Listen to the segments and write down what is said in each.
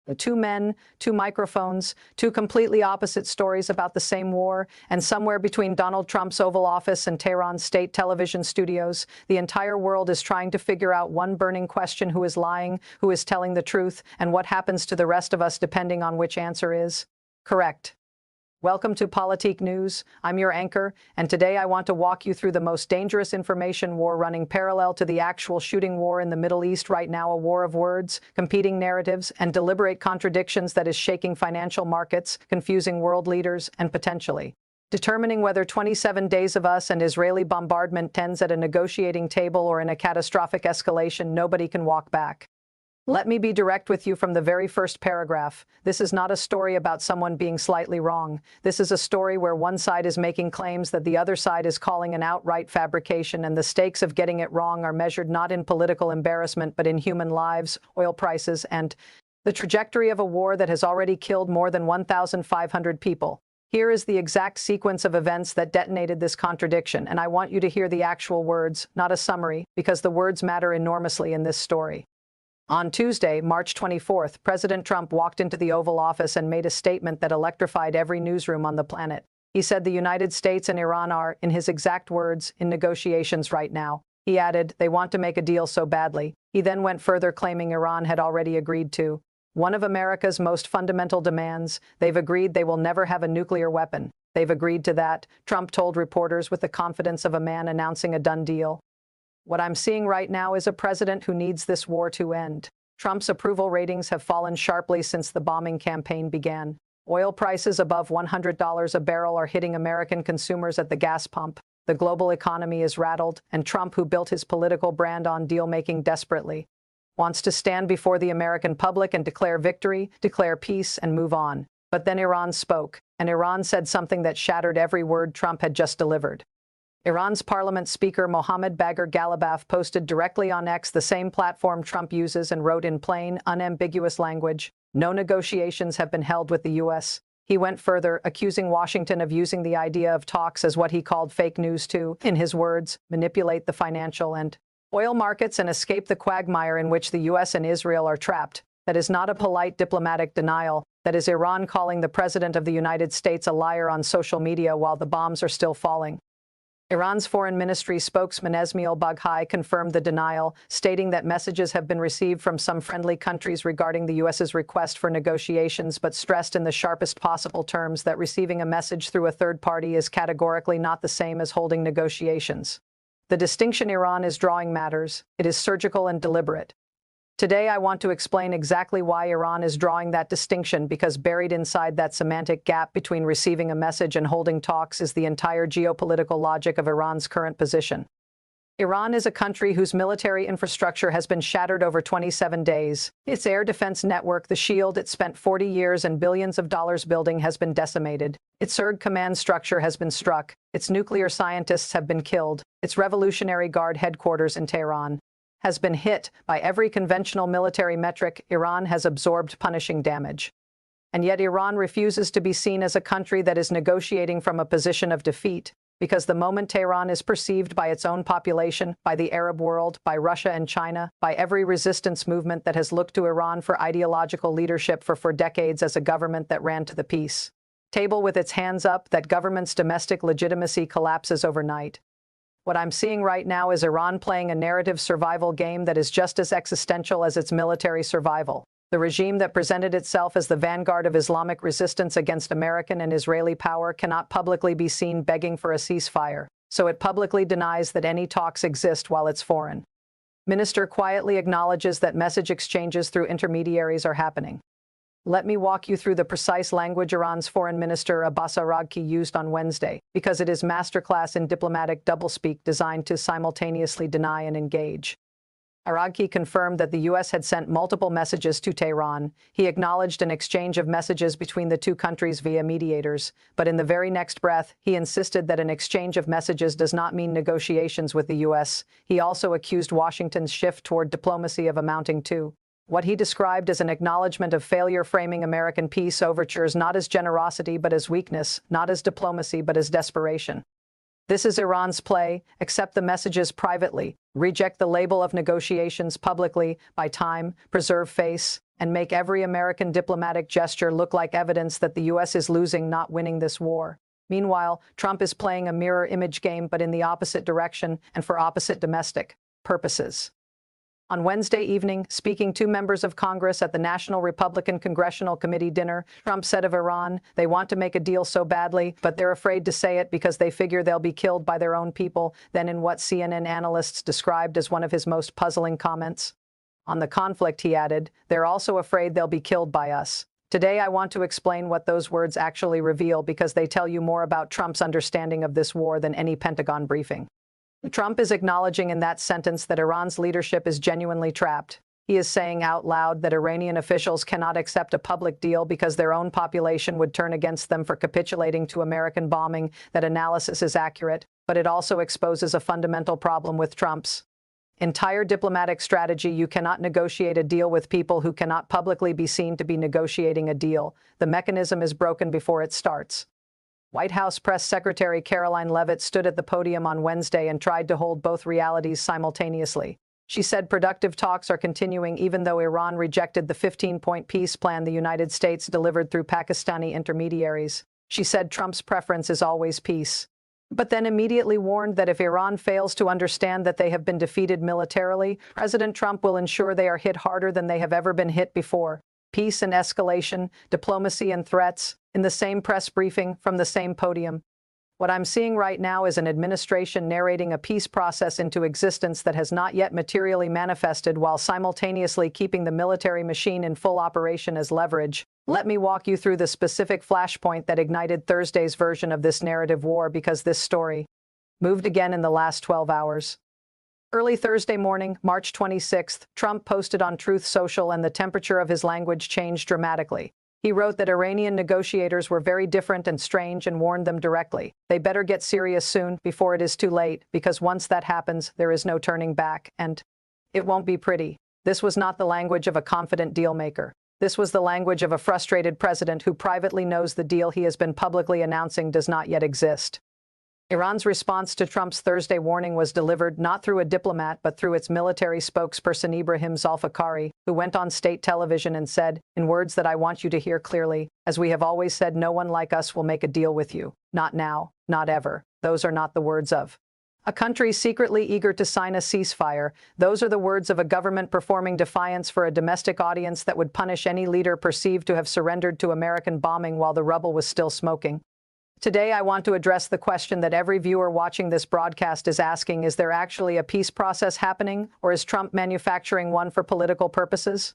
The two men, two microphones, two completely opposite stories about the same war, and somewhere between Donald Trump's Oval Office and Tehran's state television studios, the entire world is trying to figure out one burning question: who is lying, who is telling the truth, and what happens to the rest of us depending on which answer is correct. Welcome to Politique News. I'm your anchor, and today I want to walk you through the most dangerous information war running parallel to the actual shooting war in the Middle East right now, a war of words, competing narratives, and deliberate contradictions that is shaking financial markets, confusing world leaders, and potentially determining whether 27 days of us and Israeli bombardment ends at a negotiating table or in a catastrophic escalation nobody can walk back. Let me be direct with you from the very first paragraph. This is not a story about someone being slightly wrong. This is a story where one side is making claims that the other side is calling an outright fabrication, and the stakes of getting it wrong are measured not in political embarrassment but in human lives, oil prices, and the trajectory of a war that has already killed more than 1,500 people. Here is the exact sequence of events that detonated this contradiction, and I want you to hear the actual words, not a summary, because the words matter enormously in this story. On Tuesday, March 24th, President Trump walked into the Oval Office and made a statement that electrified every newsroom on the planet. He said the United States and Iran are, in his exact words, in negotiations right now. He added, they want to make a deal so badly. He then went further, claiming Iran had already agreed to one of America's most fundamental demands. They've agreed they will never have a nuclear weapon. They've agreed to that, Trump told reporters with the confidence of a man announcing a done deal. What I'm seeing right now is a president who needs this war to end. Trump's approval ratings have fallen sharply since the bombing campaign began. Oil prices above $100 a barrel are hitting American consumers at the gas pump. The global economy is rattled, and Trump, who built his political brand on deal-making desperately, wants to stand before the American public and declare victory, declare peace, and move on. But then Iran spoke, and Iran said something that shattered every word Trump had just delivered. Iran's parliament speaker Mohammad Bagher Ghalibaf posted directly on X, the same platform Trump uses, and wrote in plain, unambiguous language, no negotiations have been held with the U.S. He went further, accusing Washington of using the idea of talks as what he called fake news to, in his words, manipulate the financial and oil markets and escape the quagmire in which the U.S. and Israel are trapped. That is not a polite diplomatic denial. That is Iran calling the President of the United States a liar on social media while the bombs are still falling. Iran's foreign ministry spokesman Esmail Baghai confirmed the denial, stating that messages have been received from some friendly countries regarding the U.S.'s request for negotiations, but stressed in the sharpest possible terms that receiving a message through a third party is categorically not the same as holding negotiations. The distinction Iran is drawing matters. It is surgical and deliberate. Today, I want to explain exactly why Iran is drawing that distinction, because buried inside that semantic gap between receiving a message and holding talks is the entire geopolitical logic of Iran's current position. Iran is a country whose military infrastructure has been shattered over 27 days. Its air defense network, the shield it spent 40 years and billions of dollars building, has been decimated. Its Surg command structure has been struck. Its nuclear scientists have been killed. Its Revolutionary Guard headquarters in Tehran has been hit. By every conventional military metric, Iran has absorbed punishing damage. And yet Iran refuses to be seen as a country that is negotiating from a position of defeat, because the moment Tehran is perceived by its own population, by the Arab world, by Russia and China, by every resistance movement that has looked to Iran for ideological leadership for decades as a government that ran to the peace table with its hands up, that government's domestic legitimacy collapses overnight. What I'm seeing right now is Iran playing a narrative survival game that is just as existential as its military survival. The regime that presented itself as the vanguard of Islamic resistance against American and Israeli power cannot publicly be seen begging for a ceasefire, so it publicly denies that any talks exist while it's foreign. Minister quietly acknowledges that message exchanges through intermediaries are happening. Let me walk you through the precise language Iran's foreign minister Abbas Araghchi used on Wednesday, because it is masterclass in diplomatic doublespeak designed to simultaneously deny and engage. Araghchi confirmed that the U.S. had sent multiple messages to Tehran. He acknowledged an exchange of messages between the two countries via mediators, but in the very next breath, he insisted that an exchange of messages does not mean negotiations with the U.S. He also accused Washington's shift toward diplomacy of amounting to what he described as an acknowledgement of failure, framing American peace overtures not as generosity but as weakness, not as diplomacy but as desperation. This is Iran's play: accept the messages privately, reject the label of negotiations publicly, buy time, preserve face, and make every American diplomatic gesture look like evidence that the U.S. is losing, not winning this war. Meanwhile, Trump is playing a mirror image game, but in the opposite direction and for opposite domestic purposes. On Wednesday evening, speaking to members of Congress at the National Republican Congressional Committee dinner, Trump said of Iran, they want to make a deal so badly, but they're afraid to say it because they figure they'll be killed by their own people, then in what CNN analysts described as one of his most puzzling comments. On the conflict, he added, they're also afraid they'll be killed by us. Today, I want to explain what those words actually reveal because they tell you more about Trump's understanding of this war than any Pentagon briefing. Trump is acknowledging in that sentence that Iran's leadership is genuinely trapped. He is saying out loud that Iranian officials cannot accept a public deal because their own population would turn against them for capitulating to American bombing. That analysis is accurate, but it also exposes a fundamental problem with Trump's entire diplomatic strategy. You cannot negotiate a deal with people who cannot publicly be seen to be negotiating a deal. The mechanism is broken before it starts. White House Press Secretary Caroline Leavitt stood at the podium on Wednesday and tried to hold both realities simultaneously. She said productive talks are continuing even though Iran rejected the 15-point peace plan the United States delivered through Pakistani intermediaries. She said Trump's preference is always peace, but then immediately warned that if Iran fails to understand that they have been defeated militarily, President Trump will ensure they are hit harder than they have ever been hit before. Peace and escalation, diplomacy and threats, in the same press briefing from the same podium. What I'm seeing right now is an administration narrating a peace process into existence that has not yet materially manifested while simultaneously keeping the military machine in full operation as leverage. Let me walk you through the specific flashpoint that ignited Thursday's version of this narrative war because this story moved again in the last 12 hours. Early Thursday morning, March 26th, Trump posted on Truth Social and the temperature of his language changed dramatically. He wrote that Iranian negotiators were very different and strange and warned them directly. They better get serious soon before it is too late, because once that happens, there is no turning back, and it won't be pretty. This was not the language of a confident dealmaker. This was the language of a frustrated president who privately knows the deal he has been publicly announcing does not yet exist. Iran's response to Trump's Thursday warning was delivered not through a diplomat but through its military spokesperson Ibrahim Zolfakhari, who went on state television and said, in words that I want you to hear clearly, as we have always said, no one like us will make a deal with you. Not now, not ever. Those are not the words of a country secretly eager to sign a ceasefire. Those are the words of a government performing defiance for a domestic audience that would punish any leader perceived to have surrendered to American bombing while the rubble was still smoking. Today, I want to address the question that every viewer watching this broadcast is asking: is there actually a peace process happening, or is Trump manufacturing one for political purposes?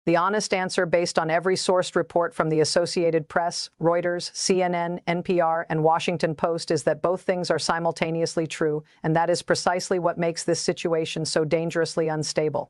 The honest answer, based on every sourced report from the Associated Press, Reuters, CNN, NPR, and Washington Post, is that both things are simultaneously true, and that is precisely what makes this situation so dangerously unstable.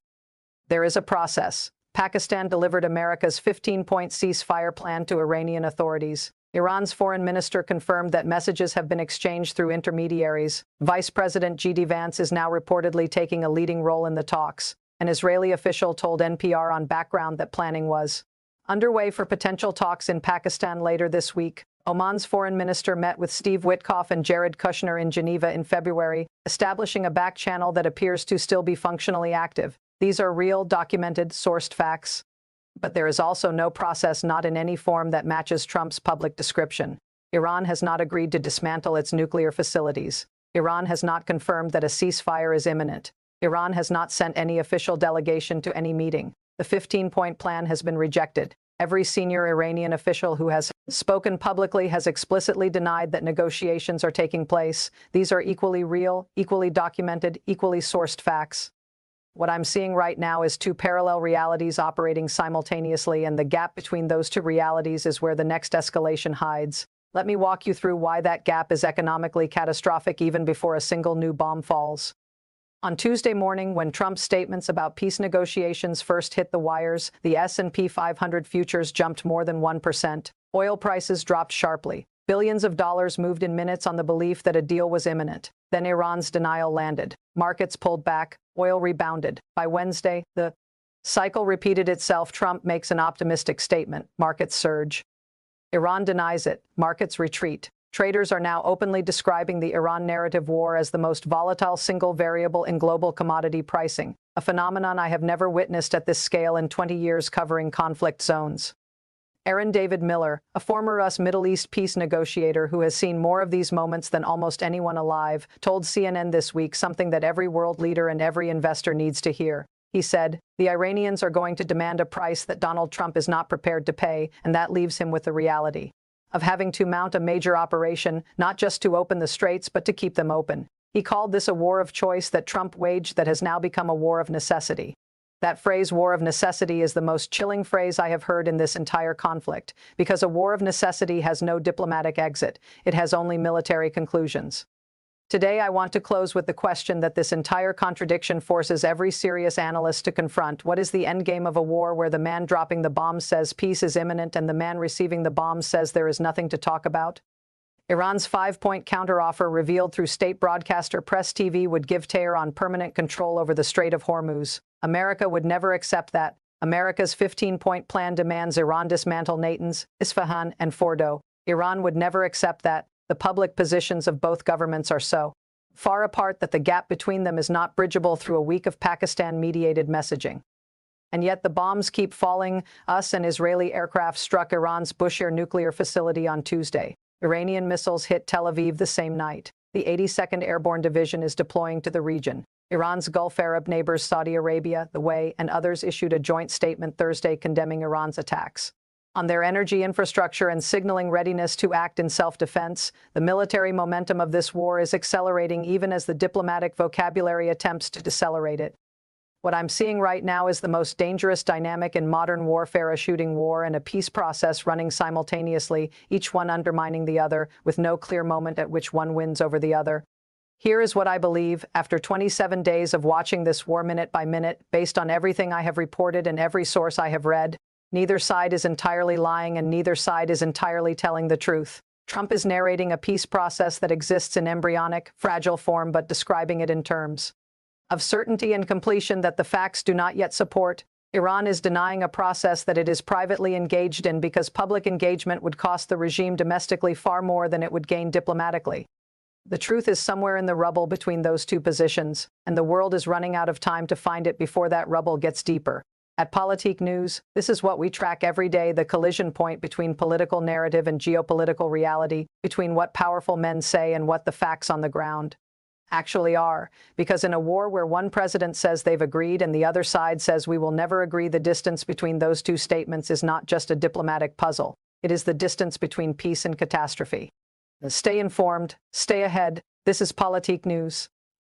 There is a process. Pakistan delivered America's 15-point ceasefire plan to Iranian authorities. Iran's foreign minister confirmed that messages have been exchanged through intermediaries. Vice President J.D. Vance is now reportedly taking a leading role in the talks. An Israeli official told NPR on Background that planning was underway for potential talks in Pakistan later this week. Oman's foreign minister met with Steve Witkoff and Jared Kushner in Geneva in February, establishing a back channel that appears to still be functionally active. These are real, documented, sourced facts. But there is also no process, not in any form, that matches Trump's public description. Iran has not agreed to dismantle its nuclear facilities. Iran has not confirmed that a ceasefire is imminent. Iran has not sent any official delegation to any meeting. The 15-point plan has been rejected. Every senior Iranian official who has spoken publicly has explicitly denied that negotiations are taking place. These are equally real, equally documented, equally sourced facts. What I'm seeing right now is two parallel realities operating simultaneously, and the gap between those two realities is where the next escalation hides. Let me walk you through why that gap is economically catastrophic even before a single new bomb falls. On Tuesday morning, when Trump's statements about peace negotiations first hit the wires, the S&P 500 futures jumped more than 1%. Oil prices dropped sharply. Billions of dollars moved in minutes on the belief that a deal was imminent. Then Iran's denial landed. Markets pulled back. Oil rebounded. By Wednesday, the cycle repeated itself. Trump makes an optimistic statement. Markets surge. Iran denies it. Markets retreat. Traders are now openly describing the Iran narrative war as the most volatile single variable in global commodity pricing, a phenomenon I have never witnessed at this scale in 20 years covering conflict zones. Aaron David Miller, a former U.S. Middle East peace negotiator who has seen more of these moments than almost anyone alive, told CNN this week something that every world leader and every investor needs to hear. He said, "The Iranians are going to demand a price that Donald Trump is not prepared to pay, and that leaves him with the reality of having to mount a major operation, not just to open the straits, but to keep them open." He called this a war of choice that Trump waged that has now become a war of necessity. That phrase, war of necessity, is the most chilling phrase I have heard in this entire conflict, because a war of necessity has no diplomatic exit. It has only military conclusions. Today, I want to close with the question that this entire contradiction forces every serious analyst to confront. What is the endgame of a war where the man dropping the bomb says peace is imminent and the man receiving the bomb says there is nothing to talk about? Iran's 5-point counteroffer revealed through state broadcaster Press TV would give Tehran permanent control over the Strait of Hormuz. America would never accept that. America's 15-point plan demands Iran dismantle Natanz, Isfahan, and Fordo. Iran would never accept that. The public positions of both governments are so far apart that the gap between them is not bridgeable through a week of Pakistan-mediated messaging. And yet the bombs keep falling. US and Israeli aircraft struck Iran's Bushehr nuclear facility on Tuesday. Iranian missiles hit Tel Aviv the same night. The 82nd Airborne Division is deploying to the region. Iran's Gulf Arab neighbors Saudi Arabia, the UAE, and others issued a joint statement Thursday condemning Iran's attacks on their energy infrastructure and signaling readiness to act in self-defense. The military momentum of this war is accelerating even as the diplomatic vocabulary attempts to decelerate it. What I'm seeing right now is the most dangerous dynamic in modern warfare, a shooting war and a peace process running simultaneously, each one undermining the other, with no clear moment at which one wins over the other. Here is what I believe, after 27 days of watching this war minute by minute, based on everything I have reported and every source I have read. Neither side is entirely lying and neither side is entirely telling the truth. Trump is narrating a peace process that exists in embryonic, fragile form, but describing it in terms of certainty and completion that the facts do not yet support. Iran is denying a process that it is privately engaged in because public engagement would cost the regime domestically far more than it would gain diplomatically. The truth is somewhere in the rubble between those two positions, and the world is running out of time to find it before that rubble gets deeper. At Politique News, this is what we track every day, the collision point between political narrative and geopolitical reality, between what powerful men say and what the facts on the ground actually are. Because in a war where one president says they've agreed and the other side says we will never agree, the distance between those two statements is not just a diplomatic puzzle. It is the distance between peace and catastrophe. Stay informed, stay ahead. This is Politique News.